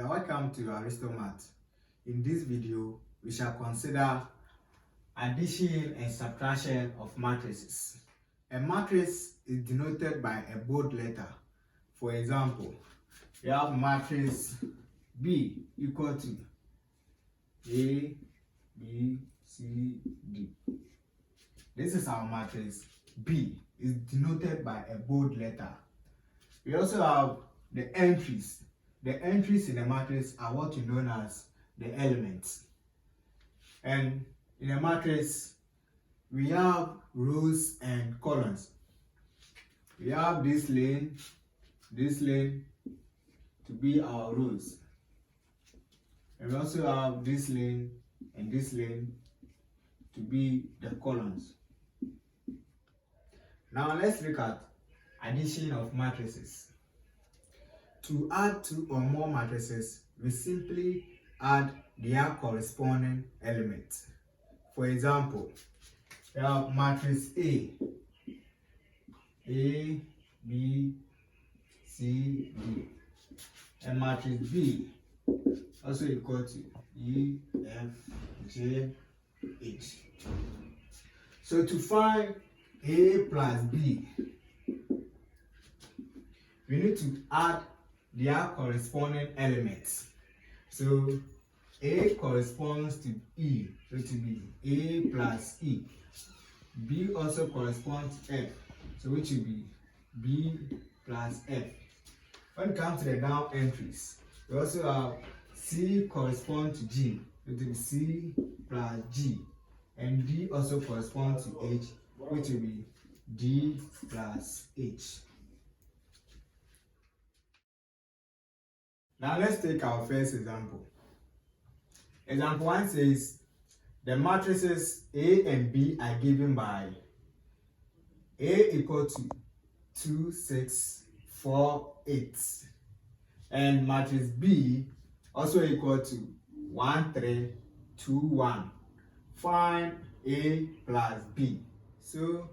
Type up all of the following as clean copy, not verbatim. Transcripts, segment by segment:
You are welcome to Aristomath. In this video, we shall consider addition and subtraction of matrices. A matrix is denoted by a bold letter. For example, we have matrix B equal to A, B, C, D. This is our matrix. B is denoted by a bold letter. We also have the entries. The entries in the matrix are what is known as the elements. And in a matrix, we have rows and columns. We have this lane to be our rows. And we also have this lane and this lane to be the columns. Now let's look at addition of matrices. To add two or more matrices, we simply add their corresponding elements. For example, we have matrix A, B, C, D, and matrix B also equal to E, F, G, H. So to find A plus B, we need to add their corresponding elements. So A corresponds to E, so it will be A plus E. B also corresponds to F, so which will be B plus F. When it comes to the down entries, we also have C corresponds to G, so it will be C plus G. And D also corresponds to H, which will be D plus H. Now let's take our first example. Example 1 says the matrices A and B are given by A equal to 2, 6, 4, 8, and matrix B also equal to 1, 3, 2, 1. Find A plus B. So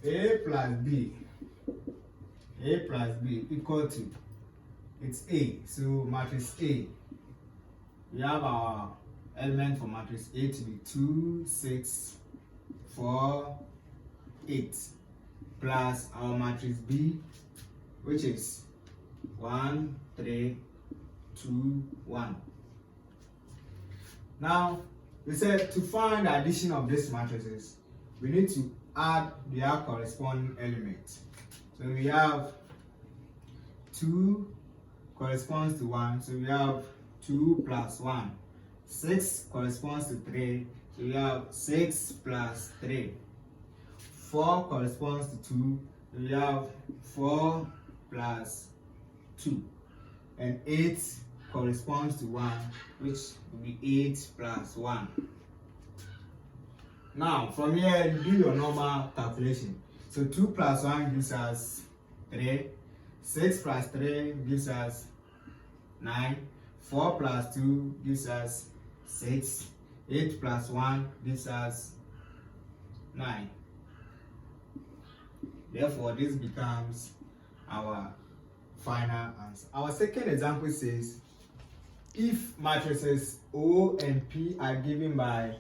A plus B equal to, it's A, so matrix A. We have our element for matrix A to be 2, 6, 4, 8, plus our matrix B, which is 1, 3, 2, 1. Now, we said to find the addition of these matrices, we need to add their corresponding elements. So we have 2 corresponds to 1, so we have 2 plus 1. 6 corresponds to 3, so we have 6 plus 3. 4 corresponds to 2, so we have 4 plus 2. And 8 corresponds to 1, which will be 8 plus 1. Now, from here, do your normal calculation. So 2 plus 1 gives us 3. 6 plus 3 gives us 9. 4 plus 2 gives us 6. 8 plus 1 gives us 9. Therefore, this becomes our final answer. Our second example says, if matrices O and P are given by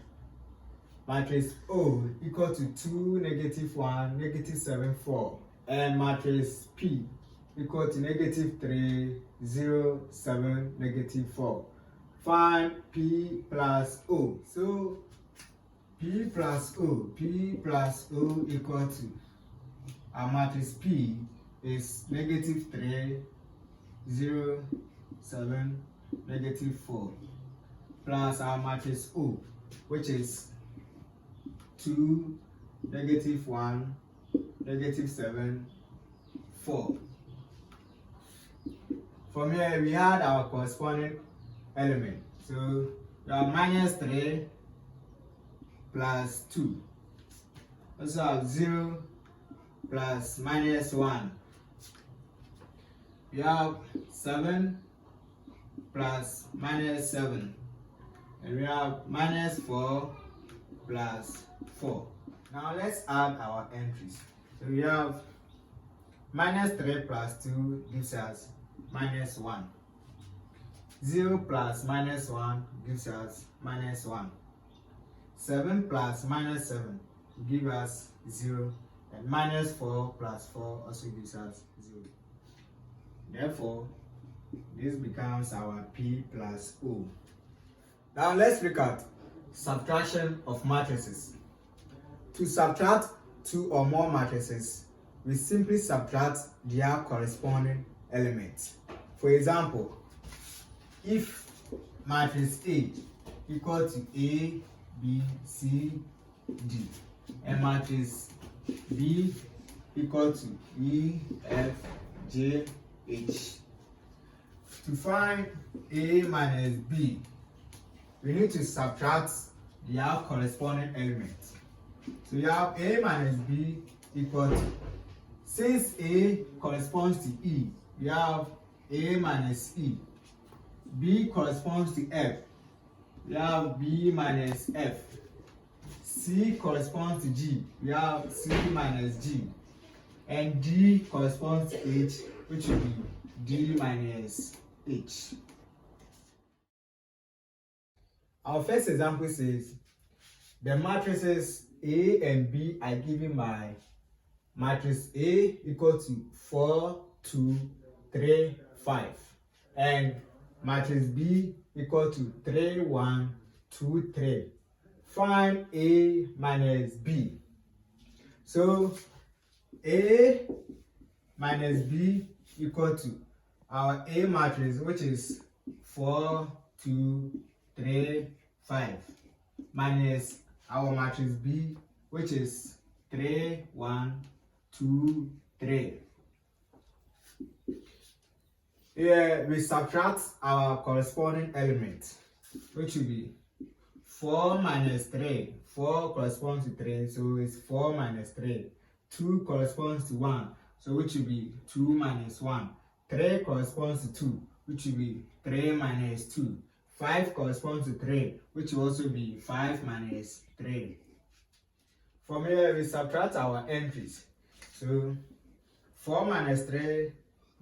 matrix O equal to 2, -1, -7, 4, and matrix P equal to -3, 0, 7, -4. Find P plus O. So P plus O equal to, our matrix P is -3, 0, 7, -4, plus our matrix O, which is 2, -1, -7, 4. From here, we had our corresponding element. So we have -3 plus 2. Also have 0 plus -1. We have 7 plus -7. And we have -4 plus 4. Now let's add our entries. So we have -3 plus 2 gives us -1. 0 plus minus 1 gives us minus 1. 7 plus minus 7 gives us 0. And minus 4 plus 4 also gives us 0. Therefore, this becomes our P plus O. Now let's look at subtraction of matrices. To subtract two or more matrices, we simply subtract their corresponding elements. For example, if matrix A equal to A, B, C, D, and matrix B equal to E, F, G, H. To find A minus B, we need to subtract their corresponding elements. So you have A minus B equal to, since A corresponds to E, we have A minus E. B corresponds to F, we have B minus F. C corresponds to G, we have C minus G. And D corresponds to H, which will be D minus H. Our first example says the matrices A and B are given by matrix A equal to 4, 2, 3, 5, and matrix B equal to 3, 1, 2, 3. Find A minus B. So A minus B equal to our A matrix, which is 4, 2, 3, 5, minus our matrix B, which is 3, 1, 2, 3. Here we subtract our corresponding element, which will be 4 minus 3. 4 corresponds to 3, so it's 4 minus 3. 2 corresponds to 1, so which will be 2 minus 1. 3 corresponds to 2, which will be 3 minus 2. 5 corresponds to 3, which will also be 5 minus 3. From here, we subtract our entries. So 4 minus 3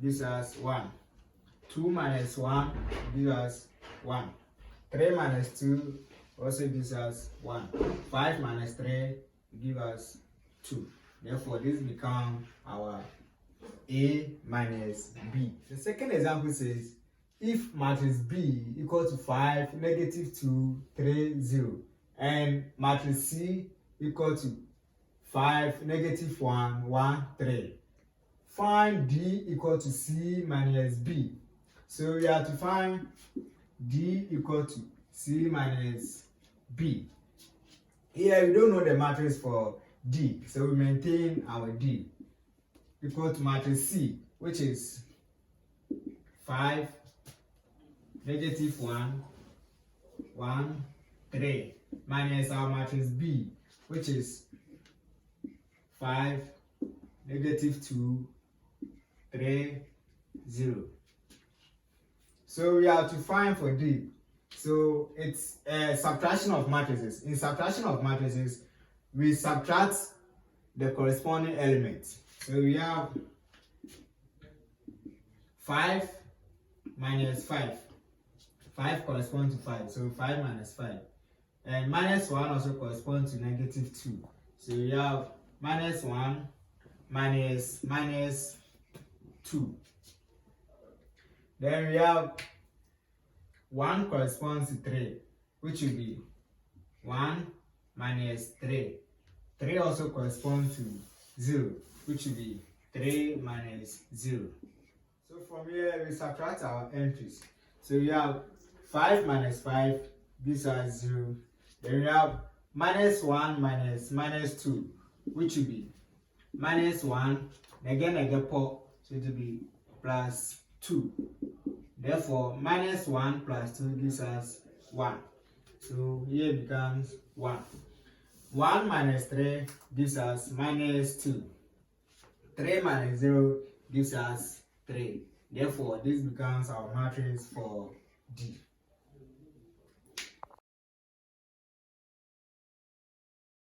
gives us 1. 2 minus 1 gives us 1. 3 minus 2 also gives us 1. 5 minus 3 gives us 2. Therefore, this becomes our A minus B. The second example says, if matrix B equal to 5, negative 2, 3, 0, and matrix C equal to 5, negative 1, 1, 3, find D equal to C minus B. So we have to find D equal to C minus B. Here we don't know the matrix for D, so we maintain our D equal to matrix C, which is 5, negative 1, 1, 3, minus our matrix B, which is 5, negative 2, 3, 0. So we have to find for D. So it's a subtraction of matrices. In subtraction of matrices, we subtract the corresponding elements. So we have 5 minus 5. 5 corresponds to 5, so 5 minus 5. And minus 1 also corresponds to negative 2. So we have minus 1 minus 2. Then we have 1 corresponds to 3, which will be 1 minus 3. 3 also corresponds to 0, which will be 3 minus 0. So from here, we subtract our entries. So we have 5 minus 5 gives us 0. Then we have minus 1 minus 2, which will be minus 1, again, so it will be plus 2. Therefore, minus 1 plus 2 gives us 1. So here it becomes 1. 1 minus 3 gives us minus 2. 3 minus 0 gives us 3. Therefore, this becomes our matrix for D.